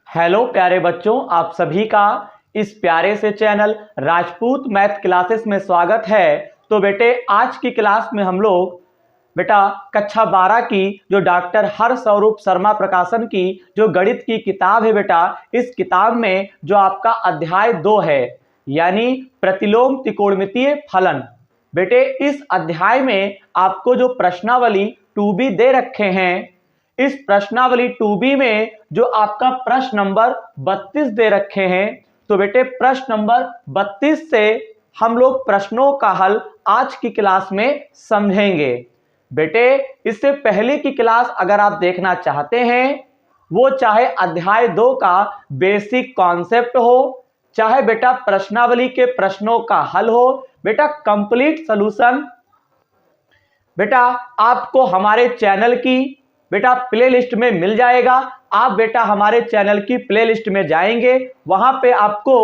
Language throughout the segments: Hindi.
हेलो प्यारे बच्चों, आप सभी का इस प्यारे से चैनल राजपूत मैथ क्लासेस में स्वागत है। तो बेटे आज की क्लास में हम लोग बेटा कक्षा 12 की जो डॉक्टर हरस्वरूप शर्मा प्रकाशन की जो गणित की किताब है बेटा, इस किताब में जो आपका अध्याय 2 है यानी प्रतिलोम त्रिकोणमितीय फलन। बेटे इस अध्याय में आपको जो प्रश्नावली 2B दे रखे हैं, इस प्रश्नावली 2B में जो आपका प्रश्न नंबर 32 दे रखे हैं, तो बेटे प्रश्न नंबर 32 से हम लोग प्रश्नों का हल आज की क्लास में समझेंगे। बेटे इससे पहले की क्लास अगर आप देखना चाहते हैं, वो चाहे अध्याय 2 का बेसिक कॉन्सेप्ट हो, चाहे बेटा प्रश्नावली के प्रश्नों का हल हो, बेटा कंप्लीट सॉल्यूशन बेटा आपको हमारे चैनल की बेटा प्लेलिस्ट में मिल जाएगा। आप बेटा हमारे चैनल की प्लेलिस्ट में जाएंगे, वहां पे आपको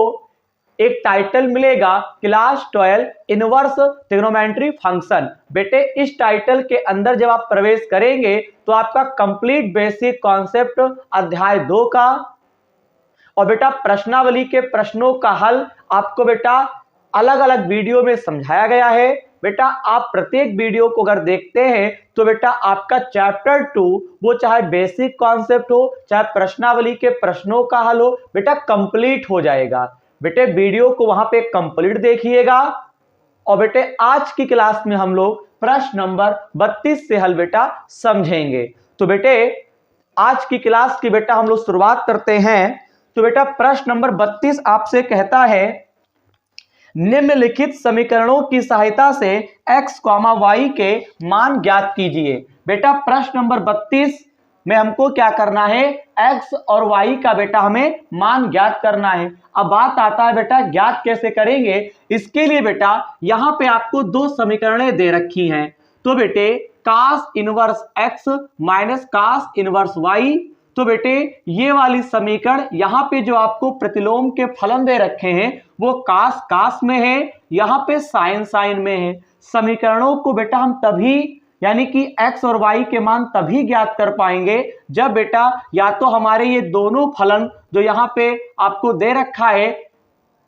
एक टाइटल मिलेगा क्लास 12 इनवर्स ट्रिग्नोमेट्री फंक्शन। बेटे इस टाइटल के अंदर जब आप प्रवेश करेंगे तो आपका कंप्लीट बेसिक कॉन्सेप्ट अध्याय 2 का और बेटा प्रश्नावली के प्रश्नों का हल आपको बेटा अलग अलग वीडियो में समझाया गया है। बेटा आप प्रत्येक वीडियो को अगर देखते हैं तो बेटा आपका चैप्टर 2 वो चाहे बेसिक कॉन्सेप्ट हो, चाहे प्रश्नावली के प्रश्नों का हल हो, बेटा कंप्लीट हो जाएगा। बेटे वीडियो को वहां पे कंप्लीट देखिएगा। और बेटे आज की क्लास में हम लोग प्रश्न नंबर 32 से हल बेटा समझेंगे। तो बेटे आज की क्लास की बेटा हम लोग शुरुआत करते हैं। तो बेटा प्रश्न नंबर 32 आपसे कहता है निम्नलिखित समीकरणों की सहायता से x, y के मान ज्ञात कीजिए। बेटा प्रश्न नंबर 32 में हमको क्या करना है, x और y का बेटा हमें मान ज्ञात करना है। अब बात आता है बेटा ज्ञात कैसे करेंगे। इसके लिए बेटा यहां पे आपको दो समीकरणें दे रखी हैं। तो बेटे cos inverse x minus cos inverse y, तो बेटे ये वाली समीकरण यहाँ पे जो आपको प्रतिलोम के फलन दे रखे हैं वो कास में है, यहाँ पे साइन में है। समीकरणों को बेटा हम तभी यानी कि x और y के मान तभी ज्ञात कर पाएंगे जब बेटा या तो हमारे ये दोनों फलन जो यहाँ पे आपको दे रखा है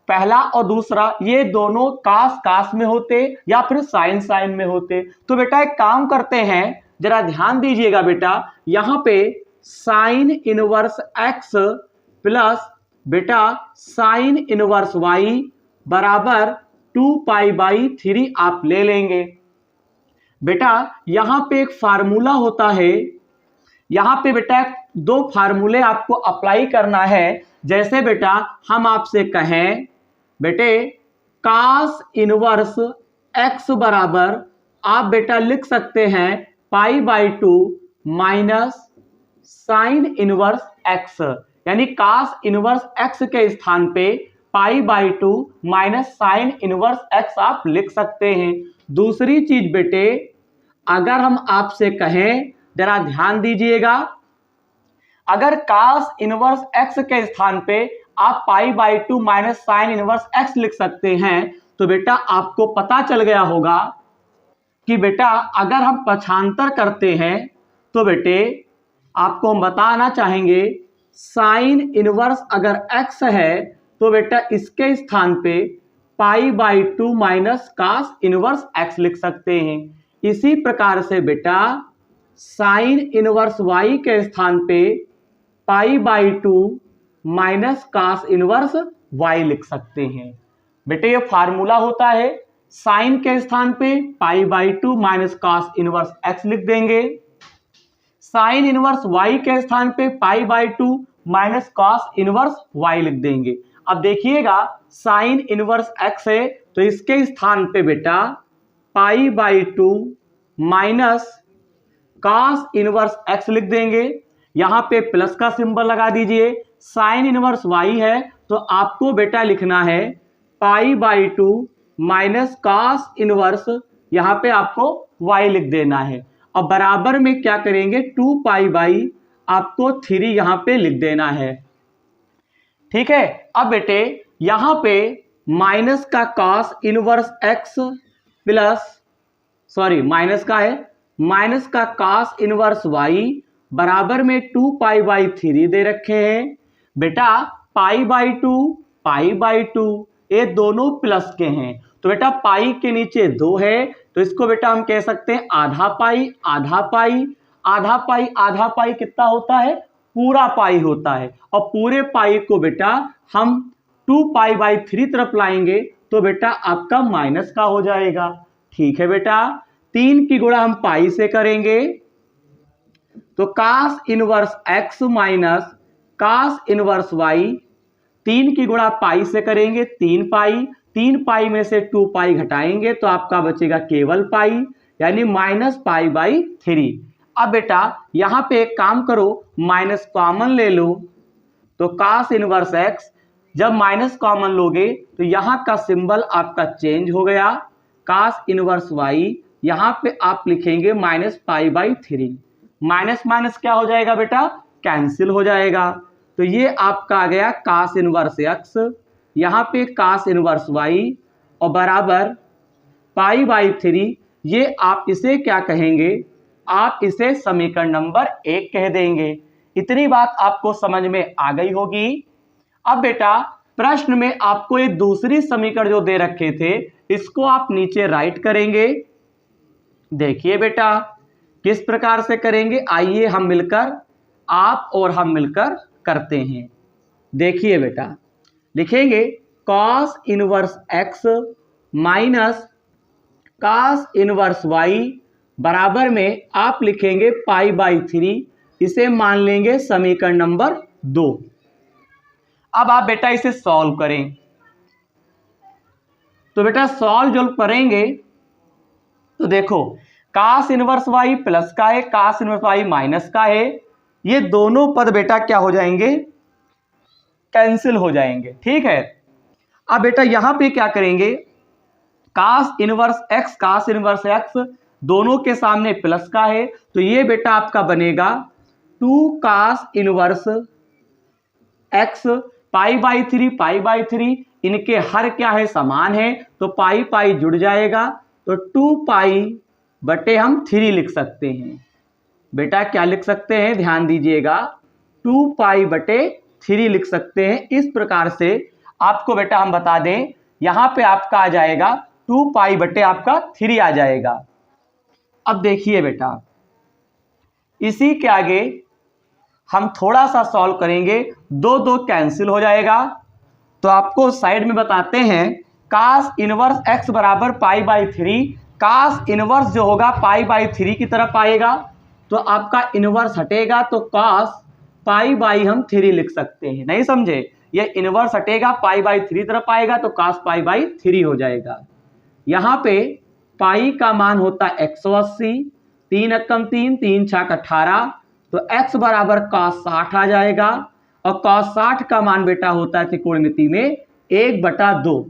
पहला और दूसरा, ये दोनों कास में होते या फिर साइन में होते। तो बेटा एक काम करते हैं, जरा ध्यान दीजिएगा बेटा, यहाँ पे साइन इनवर्स x प्लस बेटा साइन इनवर्स y बराबर 2π/3 आप ले लेंगे। बेटा यहां पे एक फार्मूला होता है, यहां पे बेटा दो फार्मूले आपको अप्लाई करना है। जैसे बेटा हम आपसे कहें बेटे cos इनवर्स x बराबर आप बेटा लिख सकते हैं π/2 माइनस साइन इनवर्स x, यानी cos इनवर्स x के स्थान पे π/2 माइनस साइन इनवर्स x आप लिख सकते हैं। दूसरी चीज बेटे अगर हम आपसे कहें, जरा ध्यान दीजिएगा, अगर cos इनवर्स x के स्थान पे आप π/2 माइनस साइन इनवर्स x लिख सकते हैं, तो बेटा आपको पता चल गया होगा कि बेटा अगर हम पक्षांतर करते हैं तो बेटे आपको हम बताना चाहेंगे साइन इनवर्स अगर x है तो बेटा इसके स्थान पे π/2 माइनस cos इनवर्स x लिख सकते हैं। इसी प्रकार से बेटा साइन इनवर्स y के स्थान पे π/2 माइनस cos इनवर्स y लिख सकते हैं। बेटे ये फार्मूला होता है, साइन के स्थान पे π/2 माइनस cos इनवर्स x लिख देंगे, साइन इनवर्स y के स्थान पे π/2 माइनस cos इनवर्स y लिख देंगे। अब देखिएगा साइन इनवर्स x है तो इसके स्थान पे बेटा π/2 माइनस cos इनवर्स x लिख देंगे, यहां पे प्लस का सिंबल लगा दीजिए। साइन इनवर्स y है तो आपको बेटा लिखना है π/2 माइनस cos इनवर्स, यहां पे आपको y लिख देना है। और बराबर में क्या करेंगे 2π/ आपको 3 यहां पे लिख देना है। ठीक है, अब बेटे यहां पे माइनस का cos inverse x plus minus का है माइनस का cos इनवर्स y बराबर में 2π/3 दे रखे हैं। बेटा पाई बाई टू ये दोनों प्लस के हैं, तो बेटा पाई के नीचे 2 है, तो इसको बेटा हम कह सकते हैं आधा पाई आधा पाई आधा पाई आधा पाई कितना होता है, पूरा पाई होता है। और पूरे पाई को बेटा हम 2 पाई बाई 3 तरफ लाएंगे तो बेटा आपका माइनस का हो जाएगा। ठीक है बेटा, 3 की गुणा हम पाई से करेंगे तो cos inverse x minus cos inverse y, 3 की गुणा पाई से करेंगे 3 पाई में से 2 पाई घटाएंगे तो आपका बचेगा केवल पाई, यानी माइनस पाई बाई 3। अब बेटा यहां पे एक काम करो, माइनस कॉमन ले लो, तो कास इनवर्स x जब माइनस कॉमन लोगे तो यहां का सिंबल आपका चेंज हो गया, कास इनवर्स y यहां पे आप लिखेंगे minus pi by 3, minus minus क्या हो जाएगा बेटा, कैंसिल हो जाएगा। तो ये आपका आ गया कास इनवर्स x, यहाँ पे कास इनवर्स y और बराबर पाई बाई 3। ये आप इसे क्या कहेंगे, आप इसे समीकरण नंबर 1 कह देंगे। इतनी बात आपको समझ में आ गई होगी। अब बेटा प्रश्न में आपको ये दूसरी समीकरण जो दे रखे थे इसको आप नीचे राइट करेंगे। देखिए बेटा किस प्रकार से करेंगे, आइए हम मिलकर, आप और हम मिलकर करते हैं। देखिए बेटा लिखेंगे cos inverse x minus cos inverse y बराबर में आप लिखेंगे पाई बाई 3, इसे मान लेंगे समीकरण नंबर 2। अब आप बेटा इसे सॉल्व करें, तो बेटा सॉल्व जो करेंगे तो देखो cos इनवर्स y प्लस का है, cos इनवर्स y माइनस का है, ये दोनों पद बेटा क्या हो जाएंगे, कैंसिल हो जाएंगे। ठीक है, अब बेटा यहां पे क्या करेंगे, cos इनवर्स x दोनों के सामने प्लस का है, तो ये बेटा आपका बनेगा 2 cos inverse x pi by 3, इनके हर क्या है, समान है, तो पाई पाई जुड़ जाएगा, तो 2 पाई बटे हम 3 लिख सकते हैं। बेटा क्या लिख सकते हैं, ध्यान दीजिएगा, 2 पाई बटे 3 लिख सकते हैं। इस प्रकार से आपको बेटा हम बता दें, यहां पे आपका आ जाएगा 2 पाई बटे आपका 3 आ जाएगा। अब देखिए बेटा इसी के आगे हम थोड़ा सा सॉल्व करेंगे, 2 कैंसिल हो जाएगा, तो आपको साइड में बताते हैं cos इनवर्स x बराबर पाई बाई 3, cos इनवर्स जो होगा पाई बाई 3 की तरफ आएगा, तो आपका इनवर्स हटेगा तो cos पाई बाई हम 3 लिख सकते हैं। नहीं समझे, ये इनवर्स हटेगा पाई बाई 3 तरफ आएगा तो cos पाई बाई 3 हो जाएगा। यहाँ पे पाई का मान होता है 180, 3 एकम 3, 3 छक 18, तो x बराबर cos 60 आ जाएगा, और cos 60 का मान बेटा होता है त्रिकोणमिति में 1/2।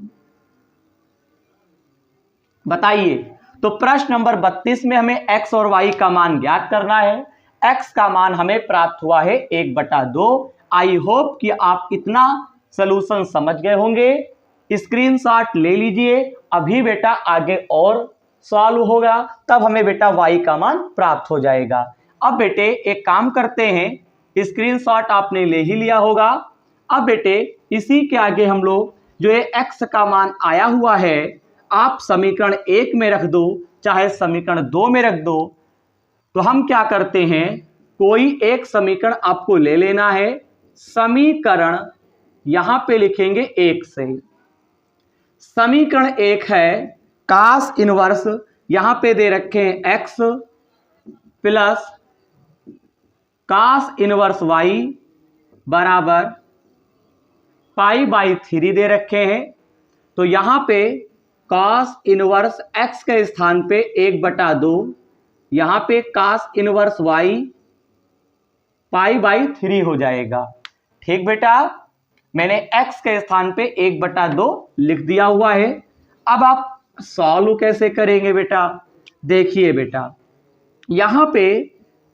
बताइए, तो प्रश्न नंबर 32 में हमें x और y का मान ज्ञात करना है। x का मान हमें प्राप्त हुआ है 1/2। आई होप कि आप इतना सलूशन समझ गए होंगे। स्क्रीनशॉट ले लीजिए, अभी बेटा आगे और सॉल्व होगा, तब हमें बेटा y का मान प्राप्त हो जाएगा। अब बेटे एक काम करते हैं, स्क्रीनशॉट आपने ले ही लिया होगा। अब बेटे इसी के आगे हम लोग जो ये x का मान आया हुआ है, आप समीकरण 1 में रख दो चाहे समीकरण 2 में रख दो। तो हम क्या करते हैं, कोई एक समीकरण आपको ले लेना है, समीकरण यहां पे लिखेंगे 1 से। समीकरण 1 है cos इनवर्स, यहां पे दे रखे हैं x plus cos inverse y बराबर पाई बाई 3 दे रखे हैं, तो यहां पे cos इनवर्स x के स्थान पे 1/2, यहां पे cos inverse y pi by 3 हो जाएगा। ठीक बेटा, मैंने x के स्थान पे 1/2 लिख दिया हुआ है। अब आप सॉल्व कैसे करेंगे बेटा, देखिए बेटा यहां पे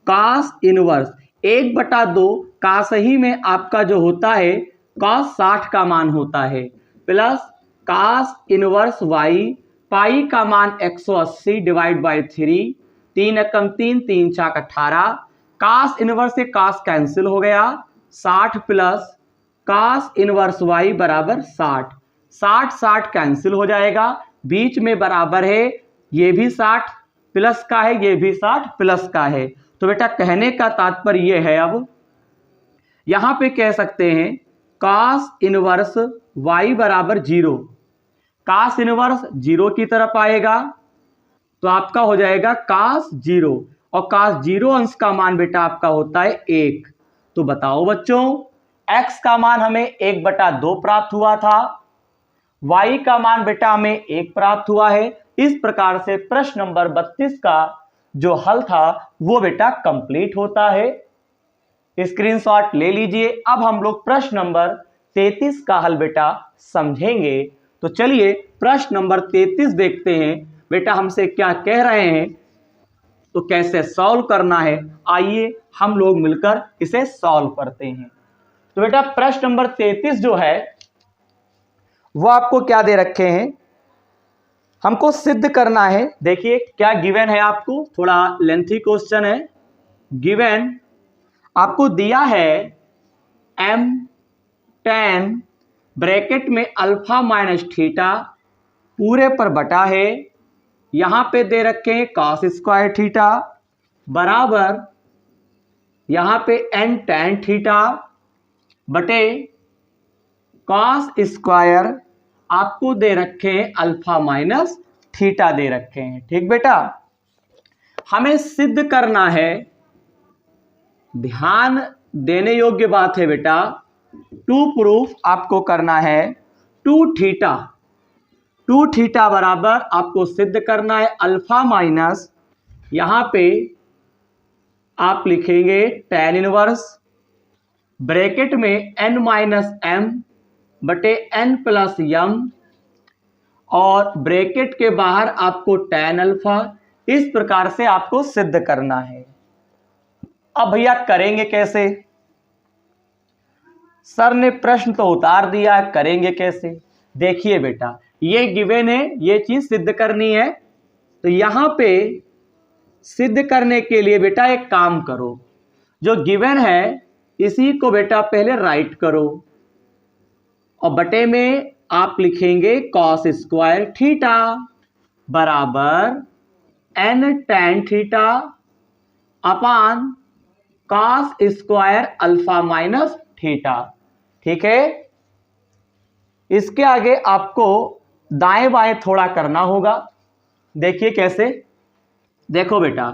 cos इनवर्स 1/2 का सही में आपका जो होता है cos 60 का मान होता है, प्लस cos इनवर्स y पाई का मान 180 डिवाइड बाई 3, 3 एकम 3, 3 छक 18, cos इनवर्स से cos कैंसिल हो गया, 60 प्लस cos इनवर्स y बराबर 60। 60 कैंसिल हो जाएगा, बीच में बराबर है, ये भी 60 प्लस का है, ये भी 60 प्लस का है। तो बेटा कहने का तात्पर्य ये है, अब यहां पे कह सकते हैं cos इनवर्स y बराबर 0। cos इनवर्स 0 की तरफ आएगा तो आपका हो जाएगा cos 0, और cos 0 अंश का मान बेटा आपका होता है 1। तो बताओ बच्चों, x का मान हमें 1/2 प्राप्त हुआ था, y का मान बेटा हमें 1 प्राप्त हुआ है। इस प्रकार से प्रश्न नंबर 32 का जो हल था वो बेटा कंप्लीट होता है। स्क्रीनशॉट ले लीजिए। अब हम लोग प्रश्न नंबर 33 का हल बेटा समझेंगे। तो चलिए प्रश्न नंबर 33 देखते हैं बेटा हमसे क्या कह रहे हैं, तो कैसे सॉल्व करना है, आइए हम लोग मिलकर इसे सॉल्व करते हैं। तो बेटा प्रश्न नंबर 33 जो है वो आपको क्या दे रखे हैं, हमको सिद्ध करना है। देखिए क्या गिवन है, आपको थोड़ा लेंथी क्वेश्चन है। गिवन आपको दिया है m tan ब्रैकेट में अल्फा माइनस थीटा पूरे पर बटा है, यहां पे दे रखे हैं cos स्क्वायर थीटा बराबर यहां पे n tan थीटा बटे cos स्क्वायर आपको दे रखे हैं अल्फा माइनस थीटा दे रखे हैं। ठीक बेटा, हमें सिद्ध करना है, ध्यान देने योग्य बात है बेटा। टू प्रूफ आपको करना है, टू थीटा बराबर आपको सिद्ध करना है अल्फा माइनस, यहां पे आप लिखेंगे tan इनवर्स ब्रैकेट में n माइनस एम बटे n प्लस m, और ब्रैकेट के बाहर आपको tan अल्फा। इस प्रकार से आपको सिद्ध करना है। अब भैया करेंगे कैसे, सर ने प्रश्न तो उतार दिया, करेंगे कैसे। देखिए बेटा ये गिवन है, ये चीज सिद्ध करनी है। तो यहां पे सिद्ध करने के लिए बेटा एक काम करो, जो गिवन है इसी को बेटा पहले राइट करो, और बटे में आप लिखेंगे cos स्क्वायर थीटा बराबर n tan theta upon cos square alpha minus theta. ठीक है, इसके आगे आपको दाएं बाएं थोड़ा करना होगा। देखिए कैसे, देखो बेटा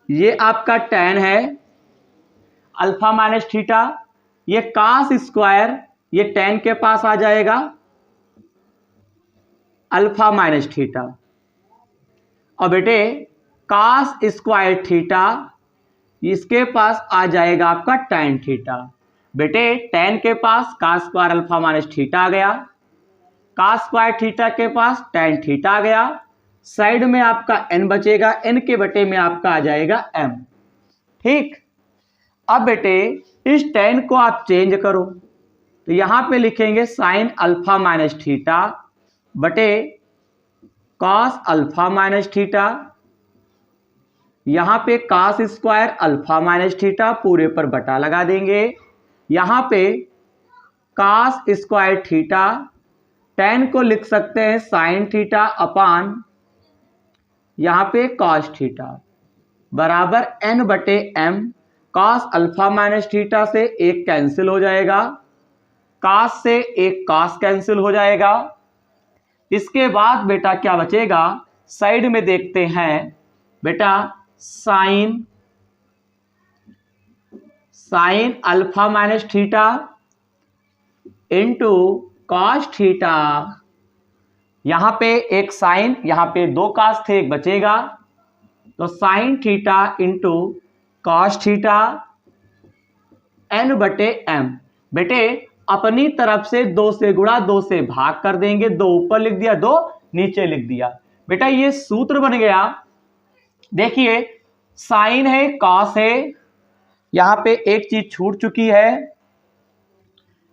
ये आपका tan है अल्फा माइनस थीटा, ये cos स्क्वायर ये tan के पास आ जाएगा अल्फा माइनस थीटा, और बेटे cos स्क्वायर थीटा इसके पास आ जाएगा आपका tan थीटा। बेटे tan के पास cos square alpha minus theta आ गया, cos स्क्वायर थीटा के पास tan थीटा आ गया, साइड में आपका n बचेगा, n के बटे में आपका आ जाएगा m। ठीक, अब बेटे इस tan को आप चेंज करो, तो यहां पे लिखेंगे साइन अल्फा माइनस थीटा बटे cos अल्फा माइनस थीटा, यहां पे cos square alpha minus theta पूरे पर बटा लगा देंगे, यहां पे cos स्क्वायर थीटा, tan को लिख सकते हैं साइन थीटा अपान यहां पे cos थीटा बराबर n बटे m। cos alpha minus theta से एक कैंसिल हो जाएगा, cos से एक cos कैंसिल हो जाएगा। इसके बाद बेटा क्या बचेगा, साइड में देखते हैं बेटा sine alpha minus theta into cos theta, यहां पे एक साइन, यहां पे दो cos थे, एक बचेगा, तो sine theta into cos theta n बटे m। बेटे अपनी तरफ से 2 से गुणा 2 से भाग कर देंगे, 2 ऊपर लिख दिया 2 नीचे लिख दिया। बेटा ये सूत्र बन गया। देखिए साइन है cos है, यहां पे एक चीज छूट चुकी है,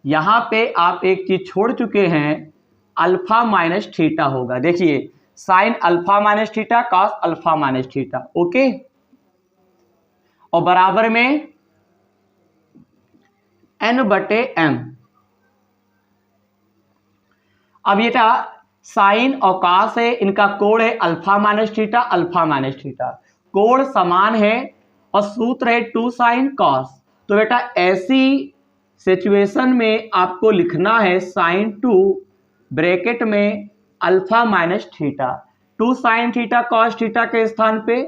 यहां पे आप एक चीज छोड़ चुके हैं, अल्फा माइनस थीटा होगा। देखिए sine alpha minus theta cos alpha minus theta, okay, और बराबर में n बटे m। अब ये था साइन और कॉस है, इनका कोण है alpha minus theta, alpha minus theta, कोण समान है और सूत्र है 2 साइन कॉस। तो बेटा ऐसी सिचुएशन में आपको लिखना है साइन 2 ब्रैकेट में alpha minus theta, 2 sine theta cos theta के स्थान पे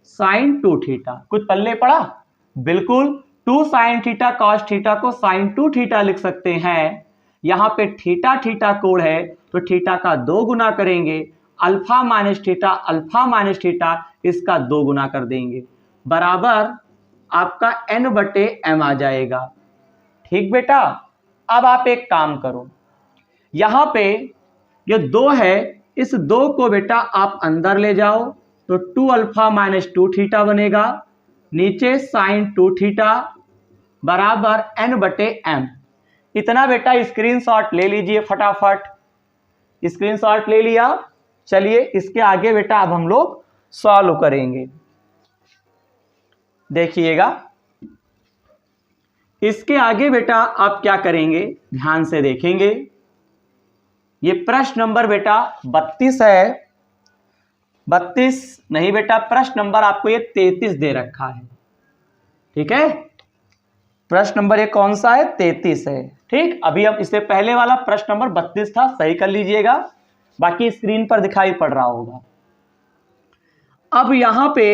साइन 2 थीटा। कुछ पल्ले पड़ा? बिल्कुल, 2 साइन थीटा कॉस थीटा को साइन 2 थीटा लिख सकते हैं। यहाँ पे थीटा थीटा कोण है तो थीटा का 2 गुना करेंगे, alpha minus theta alpha minus theta इसका 2 गुना कर देंगे, बराबर आपका n/m आ जाएगा। ठीक बेटा, अब आप एक काम करो, यहाँ पे ये 2 है, इस 2 को बेटा आप अंदर ले जाओ तो 2 अल्फा माइनस 2 थीटा बनेगा, नीचे साइन 2 थीटा बराबर n/m। इतना बेटा स्क्रीनशॉट ले लीजिए, फटाफट स्क्रीनशॉट ले लिया। चलिए इसके आगे बेटा अब हम लोग सॉल्व करेंगे। देखिएगा इसके आगे बेटा आप क्या करेंगे, ध्यान से देखेंगे। ये प्रश्न नंबर बेटा 32 है, 32 नहीं बेटा, प्रश्न नंबर आपको ये 33 दे रखा है। ठीक है, प्रश्न नंबर ये कौन सा है? 33 है। ठीक, अभी हम इससे पहले वाला प्रश्न नंबर 32 था, सही कर लीजिएगा, बाकी स्क्रीन पर दिखाई पड़ रहा होगा। अब यहां पे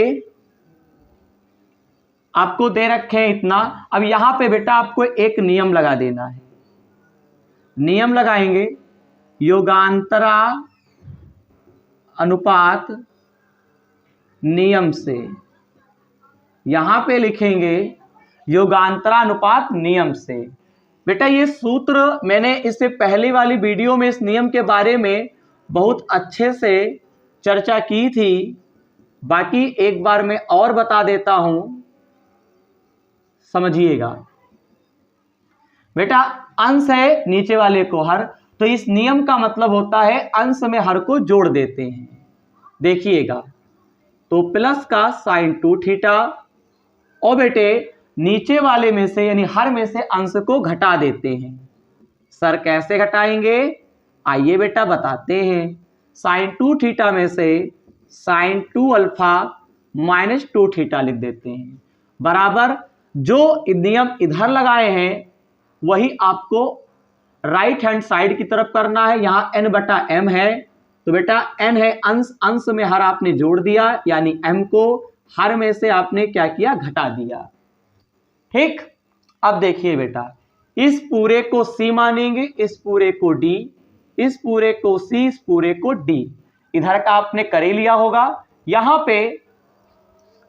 आपको दे रखे हैं इतना, अब यहां पे बेटा आपको एक नियम लगा देना है। नियम लगाएंगे, योगांतरा अनुपात नियम से, यहां पे लिखेंगे योगांतरानुपात नियम से। बेटा ये सूत्र मैंने इससे पहले वाली वीडियो में इस नियम के बारे में बहुत अच्छे से चर्चा की थी, बाकी एक बार मैं और बता देता हूं, समझिएगा। बेटा अंश है नीचे वाले को हर, तो इस नियम का मतलब होता है अंश में हर को जोड़ देते हैं। देखिएगा, तो प्लस का साइन 2 थीटा और बेटे नीचे वाले में से यानी हर में से अंश को घटा देते हैं। सर कैसे घटाएंगे? आइए बेटा बताते हैं। साइन 2 थीटा में से साइन 2 अल्फा माइनस 2 थीटा लिख देते हैं, बराबर जो नियम इधर लगाए हैं वही आपको राइट हैंड साइड की तरफ करना है। यहाँ n/m है, तो बेटा n है अंश, अंश में हर आपने जोड़ दिया, यानी m को हर में से आपने क्या किया? घटा दिया। ठीक, अब देखिए बेटा, इस पूरे को c मानेंगे, इस पूरे को d, इस पूरे को c, इस पूरे को d, इधर का आपने कर ही लिया होगा। यहां पे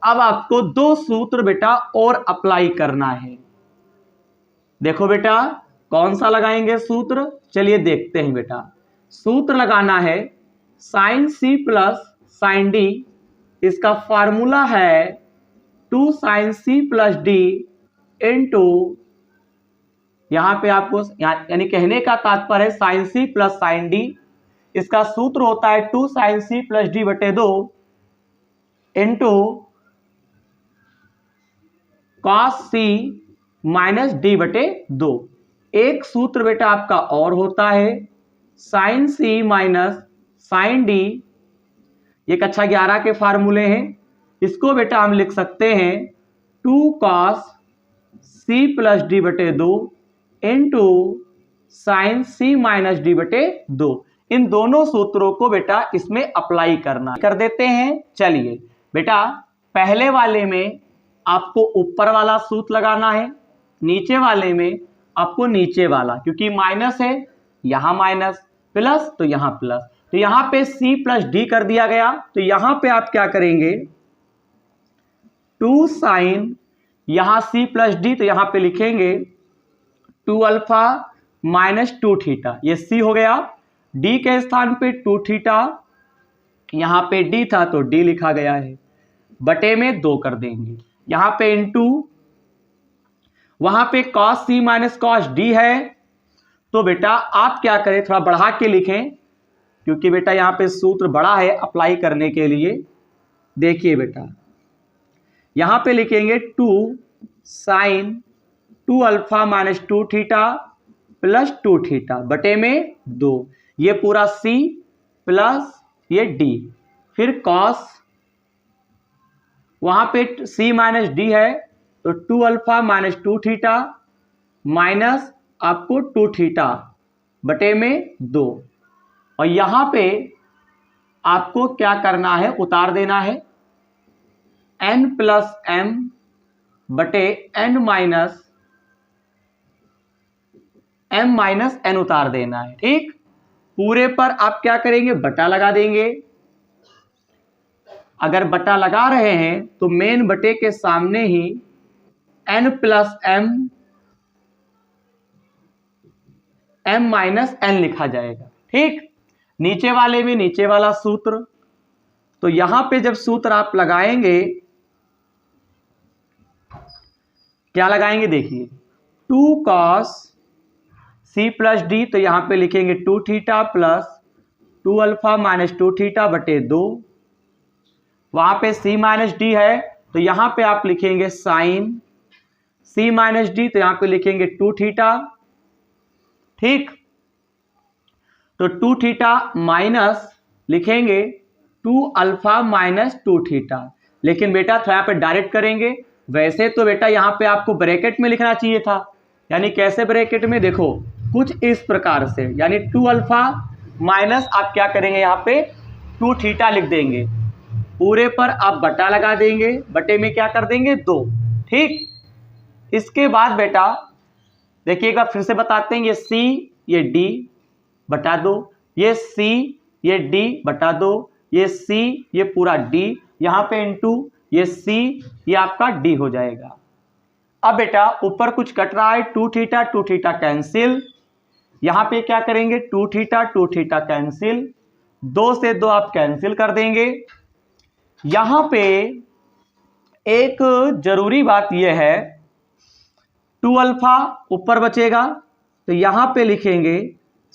अब आपको 2 सूत्र बेटा और अप्लाई करना है। देखो बेटा कौन सा लगाएंगे सूत्र, चलिए देखते हैं बेटा। सूत्र लगाना है sine c plus sine d, इसका फार्मूला है 2 sine c plus d into, यहां पे आपको यानी कहने का तात्पर्य है sine c plus sine d, इसका सूत्र होता है 2 साइन c प्लस d बटे 2 into cos c minus d बटे 2। एक सूत्र बेटा आपका और होता है sine c minus sine d, ये कक्षा 11 के फार्मूले हैं, इसको बेटा हम लिख सकते हैं 2 कॉस c प्लस d बटे 2 into sine c minus d बटे 2। इन दोनों सूत्रों को बेटा इसमें अप्लाई करना कर देते हैं। चलिए बेटा पहले वाले में आपको ऊपर वाला सूत्र लगाना है, नीचे वाले में आपको नीचे वाला, क्योंकि माइनस है यहां माइनस, प्लस तो यहां प्लस, तो यहां पे c प्लस d कर दिया गया। तो यहां पे आप क्या करेंगे 2 साइन, यहां c प्लस d, तो यहां पे लिखेंगे 2 अल्फा माइनस 2 थीटा, ये c हो गया, d के स्थान पे 2 थीटा, यहां पे d था तो d लिखा गया है, बटे में 2 कर देंगे, यहां पे इंटू, वहां पे cos c minus cos d है, तो बेटा आप क्या करें थोड़ा बढ़ा के लिखें, क्योंकि बेटा यहां पे सूत्र बड़ा है अप्लाई करने के लिए। देखिए बेटा यहां पे लिखेंगे 2 sine 2 alpha minus 2 theta plus 2 theta बटे में 2, ये पूरा c प्लस ये d, फिर कॉस, वहां पे c माइनस डी है तो 2 अल्फा माइनस 2 थीटा माइनस आपको 2 थीटा बटे में 2, और यहां पे आपको क्या करना है, उतार देना है n प्लस m बटे n minus m minus n उतार देना है। ठीक, पूरे पर आप क्या करेंगे, बटा लगा देंगे। अगर बटा लगा रहे हैं तो मेन बटे के सामने ही n plus m minus n लिखा जाएगा। ठीक, नीचे वाले में नीचे वाला सूत्र, तो यहां पे जब सूत्र आप लगाएंगे, क्या लगाएंगे देखिए, 2 cos c प्लस डी, तो यहां पे लिखेंगे 2 theta plus 2 alpha minus 2 theta बटे 2, वहां पे c माइनस डी है तो यहां पे आप लिखेंगे साइन c माइनस डी, तो यहां पे लिखेंगे 2 थीटा। ठीक, तो 2 थीटा माइनस लिखेंगे 2 अल्फा माइनस 2 थीटा, लेकिन बेटा थोड़ा यहाँ पे डायरेक्ट करेंगे। वैसे तो बेटा यहाँ पे आपको ब्रैकेट में लिखना चाहिए था, यानी कैसे ब्रैकेट में, देखो कुछ इस प्रकार से, यानी 2 अल्फा माइनस आप क्या करेंगे, यहाँ पे 2 थीटा लिख देंगे, पूरे पर आप बटा लगा देंगे, बटे में क्या कर देंगे 2। ठीक, इसके बाद बेटा देखिएगा, फिर से बताते हैं, ये c ये d बटा 2, ये c ये d बटा 2, ये c ये पूरा d, यहाँ पे इंटू ये c ये आपका d हो जाएगा। अब बेटा ऊपर कुछ कट रहा है, 2 थीटा कैंसिल, यहाँ पे क्या करेंगे 2 थीटा कैंसिल, 2 से 2 आप कैंसिल कर देंगे। यहाँ पे एक जरूरी बात यह है, 2 अल्फा ऊपर बचेगा तो यहाँ पे लिखेंगे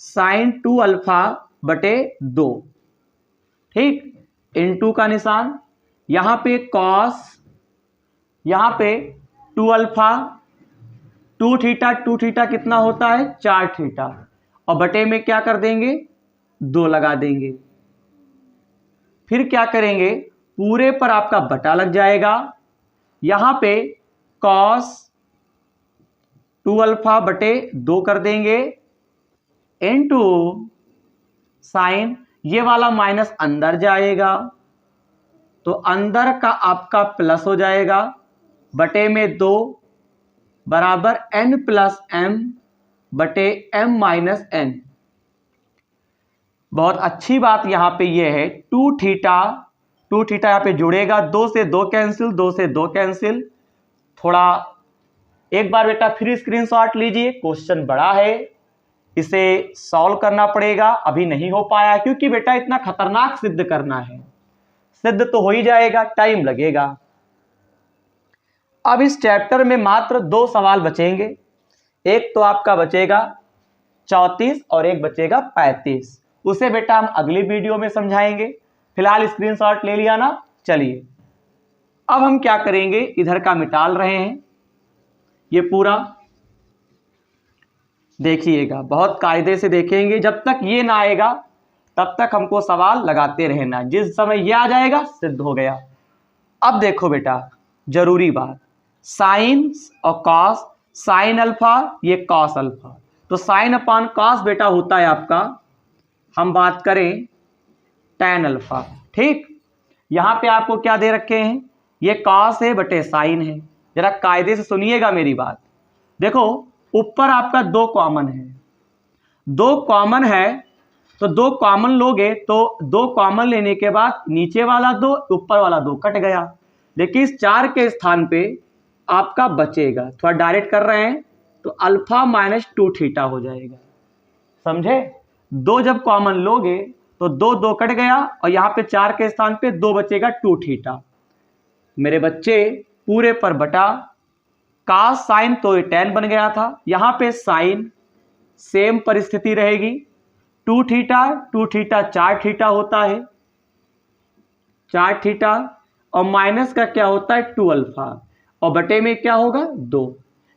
साइन 2 अल्फा बटे 2। ठीक, इनटू का निशान, यहाँ पे कॉस, यहाँ पे 2 अल्फा 2 थीटा कितना होता है 4 थीटा, और बटे में क्या कर देंगे 2 लगा देंगे। फिर क्या करेंगे, पूरे पर आपका बटा लग जाएगा, यहाँ पे कॉस 2 अल्फा बटे 2 कर देंगे, इनटू साइन, ये वाला माइनस अंदर जाएगा तो अंदर का आपका प्लस हो जाएगा, बटे में 2 बराबर n प्लस m बटे m माइनस n। बहुत अच्छी बात यहां पे ये है, 2 थीटा यहाँ पे जुड़ेगा, 2 से 2 कैंसिल, 2 से 2 कैंसिल। थोड़ा एक बार बेटा फिर स्क्रीनशॉट लीजिए, क्वेश्चन बड़ा है, इसे सॉल्व करना पड़ेगा, अभी नहीं हो पाया क्योंकि बेटा इतना खतरनाक सिद्ध करना है, सिद्ध तो हो ही जाएगा, टाइम लगेगा। अब इस चैप्टर में मात्र 2 सवाल बचेंगे, एक तो आपका बचेगा 34 और एक बचेगा 35, उसे बेटा हम अगली वीडियो में समझाएंगे। फिलहाल स्क्रीनशॉट ले लिया ना, चलिए अब हम क्या करेंगे, इधर का मिटाल रहे हैं, ये पूरा देखिएगा, बहुत कायदे से देखेंगे, जब तक ये ना आएगा तब तक हमको सवाल लगाते रहना, जिस समय ये आ जाएगा सिद्ध हो गया। अब देखो बेटा जरूरी बात, साइन और कॉस, साइन अल्फा ये कॉस अल्फा, तो साइन अपान कॉस बेटा होता है आपका, हम बात करें टैन अल्फा। ठीक, यहां पे आपको क्या दे रखे हैं, ये कॉस है बटे साइन है, जरा कायदे से सुनिएगा मेरी बात। देखो ऊपर आपका 2 कॉमन है, 2 कॉमन है तो 2 कॉमन लोगे तो 2 कॉमन लेने के बाद नीचे वाला 2 ऊपर वाला 2 कट गया, लेकिन इस 4 के स्थान पे आपका बचेगा, थोड़ा डायरेक्ट कर रहे हैं तो अल्फा माइनस 2 थीटा हो जाएगा, समझे। 2 जब कॉमन लोगे तो 2 कट गया और यहाँ पे 4 के स्थान पे 2 बचेगा 2 थीटा। मेरे बच्चे पूरे पर बटा, कास साइन तो ये टैन बन गया था, यहाँ पे साइन सेम परिस्थिति रहेगी, 2 थीटा 4 थीटा होता है, 4 थीटा, और माइनस का क्या होता है 2 अल्फा, और बटे में क्या होगा 2।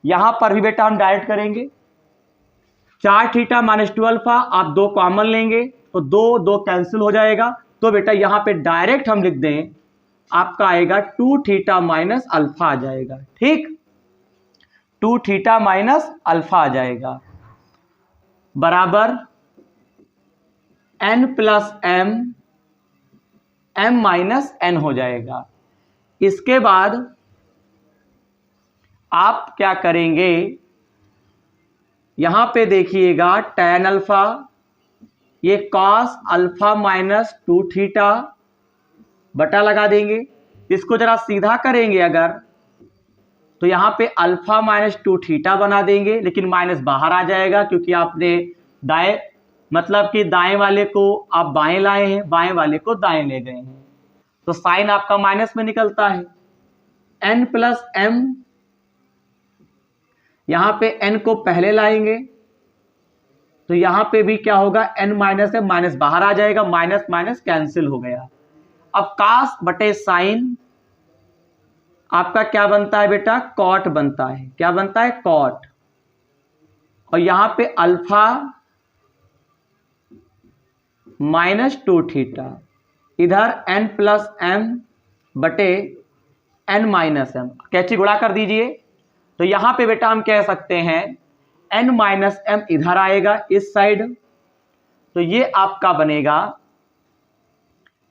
यहां पर भी बेटा हम डायरेक्ट करेंगे, 4 थीटा माइनस 2 अल्फा, आप 2 कॉमन लेंगे तो 2 कैंसिल हो जाएगा। तो बेटा यहाँ पे डायरेक्ट हम लिख दें, आपका आएगा 2 थीटा माइनस अल्फा आ जाएगा। ठीक, 2 थीटा माइनस अल्फा आ जाएगा बराबर n plus m, m minus n हो जाएगा। इसके बाद आप क्या करेंगे, यहां पे देखिएगा tan अल्फा, ये cos अल्फा माइनस 2 थीटा बटा लगा देंगे। इसको जरा सीधा करेंगे अगर, तो यहाँ पे अल्फा माइनस 2 थीटा बना देंगे, लेकिन माइनस बाहर आ जाएगा क्योंकि आपने दाएं, मतलब कि दाएं वाले को आप बाएं लाए हैं, बाएं वाले को दाएं ले गए हैं, तो साइन आपका माइनस में निकलता है। n प्लस m, यहाँ पे n को पहले लाएंगे तो यहाँ पे भी क्या होगा, n माइनस m, माइनस बाहर आ जाएगा, माइनस माइनस कैंसिल हो गया। अब cos बटे साइन आपका क्या बनता है बेटा, कॉट बनता है। क्या बनता है, कॉट। और यहां पे अल्फा माइनस 2 थीटा, इधर n प्लस m बटे n माइनस m, कैची गुणा कर दीजिए। तो यहां पे बेटा हम कह सकते हैं n माइनस m इधर आएगा इस साइड, तो ये आपका बनेगा,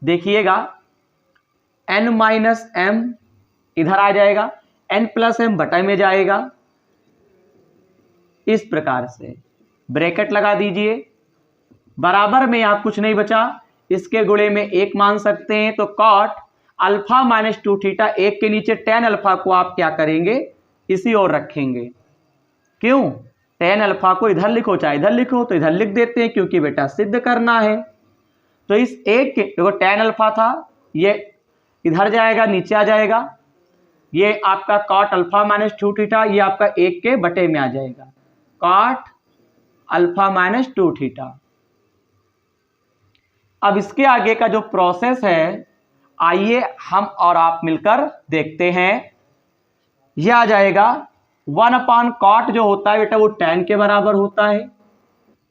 देखिएगा n माइनस m इधर आ जाएगा, n प्लस m बटा में जाएगा। इस प्रकार से ब्रैकेट लगा दीजिए, बराबर में आप कुछ नहीं बचा, इसके गुणे में 1 मान सकते हैं। तो कॉट अल्फा माइनस 2 थीटा, 1 के नीचे tan अल्फा को आप क्या करेंगे, इसी ओर रखेंगे। क्यों, tan अल्फा को इधर लिखो चाहे इधर लिखो, तो इधर लिख देते हैं क्योंकि बेटा सिद्ध करना है। तो इस 1 के, देखो tan अल्फा था, ये इधर जाएगा, नीचे आ जाएगा, ये आपका कॉट अल्फा माइनस 2 थीटा, ये आपका 1 के बटे में आ जाएगा, कॉट अल्फा माइनस 2 थीटा। अब इसके आगे का जो प्रोसेस है, आइए हम और आप मिलकर देखते हैं। यह आ जाएगा 1 अपान कॉट जो होता है बेटा वो tan के बराबर होता है।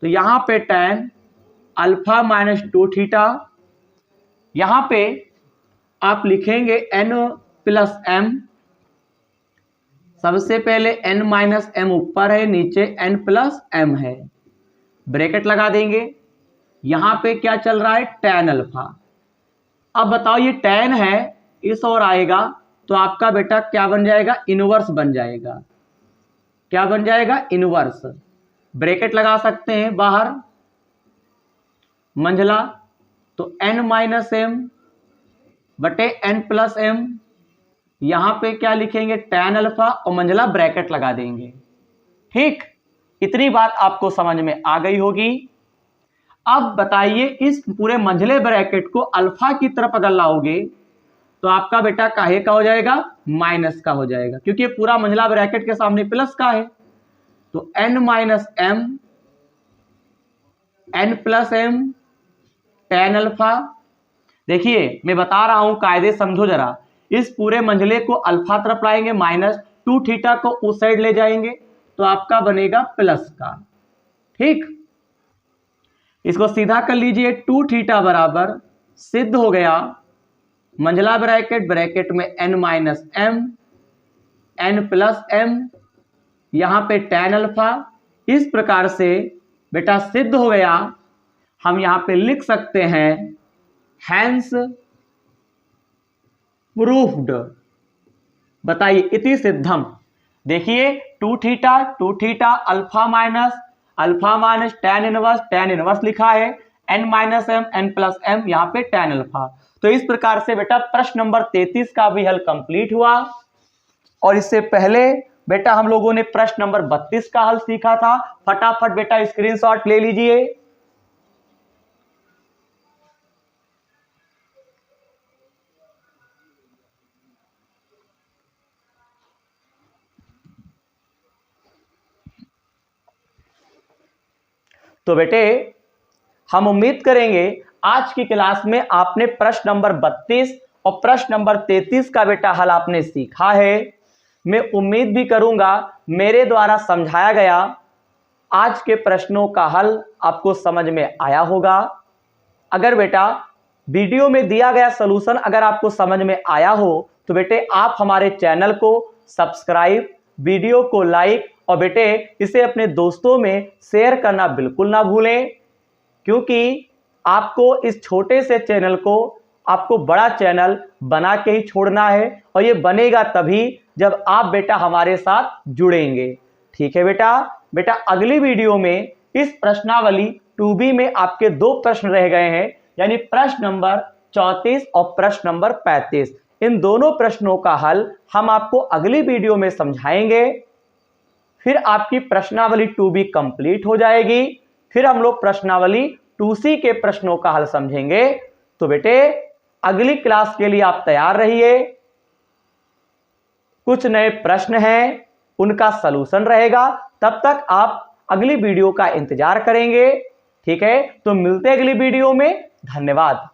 तो यहां पे tan अल्फा माइनस 2 थीटा, यहां पे आप लिखेंगे n प्लस m, सबसे पहले n माइनस m ऊपर है, नीचे n प्लस m है, ब्रैकेट लगा देंगे। यहां पे क्या चल रहा है, tan अल्फा। अब बताओ ये tan है, इस ओर आएगा तो आपका बेटा क्या बन जाएगा, इनवर्स बन जाएगा। क्या बन जाएगा, इनवर्स। ब्रैकेट लगा सकते हैं बाहर, मंझला, तो n माइनस m बटे n प्लस m, यहां पे क्या लिखेंगे, tan अल्फा, और मंझला ब्रैकेट लगा देंगे। ठीक, इतनी बात आपको समझ में आ गई होगी। अब बताइए, इस पूरे मंझले ब्रैकेट को अल्फा की तरफ अगर लाओगे तो आपका बेटा काहे का हो जाएगा, माइनस का हो जाएगा, क्योंकि ये पूरा मंझला ब्रैकेट के सामने प्लस का है। तो n minus m, n plus m, tan alpha. देखिए मैं बता रहा हूं, कायदे समझो जरा, इस पूरे मंझले को अल्फा तरफ लाएंगे, माइनस 2 थीटा को उस साइड ले जाएंगे तो आपका बनेगा प्लस का। ठीक, इसको सीधा कर लीजिए, 2 थीटा बराबर सिद्ध हो गया मंझला ब्रैकेट, ब्रैकेट में n minus m, n plus m, यहां पे tan अल्फा। इस प्रकार से बेटा सिद्ध हो गया। हम यहां पे लिख सकते हैं हैंस प्रूफ्ड। बताइए, इति सिद्धम। देखिए 2 theta alpha minus tan inverse लिखा है, n minus m, n plus m, यहाँ पे tan अल्फा। तो इस प्रकार से बेटा प्रश्न नंबर 33 का भी हल कंप्लीट हुआ। और इससे पहले बेटा हम लोगों ने प्रश्न नंबर 32 का हल सीखा था। फटाफट बेटा स्क्रीनशॉट ले लीजिए। तो बेटे हम उम्मीद करेंगे आज की क्लास में आपने प्रश्न नंबर 32 और प्रश्न नंबर 33 का बेटा हल आपने सीखा है। मैं उम्मीद भी करूंगा मेरे द्वारा समझाया गया आज के प्रश्नों का हल आपको समझ में आया होगा। अगर बेटा वीडियो में दिया गया सलूशन अगर आपको समझ में आया हो तो बेटे आप हमारे चैनल को सब्सक्राइब, वीडियो को लाइक और बेटे इसे अपने दोस्तों में शेयर करना बिल्कुल ना भूलें, क्योंकि आपको इस छोटे से चैनल को आपको बड़ा चैनल बना के ही छोड़ना है और ये बनेगा तभी जब आप बेटा हमारे साथ जुड़ेंगे। ठीक है बेटा अगली वीडियो में इस प्रश्नावली 2B में आपके 2 प्रश्न रह गए हैं, यानी प्रश्न नंबर 34 और प्रश्न नंबर 35। इन दोनों प्रश्नों का हल हम आपको अगली वीडियो में समझाएंगे। फिर आपकी प्रश्नावली 2B कंप्लीट हो जाएगी। फिर हम लोग प्रश्नावली 2C के प्रश्नों का हल समझेंगे। तो बेटे अगली क्लास के लिए आप तैयार रहिए। कुछ नए प्रश्न हैं, उनका सलूशन रहेगा। तब तक आप अगली वीडियो का इंतजार करेंगे। ठीक है, तो मिलते हैं अगली वीडियो में। धन्यवाद।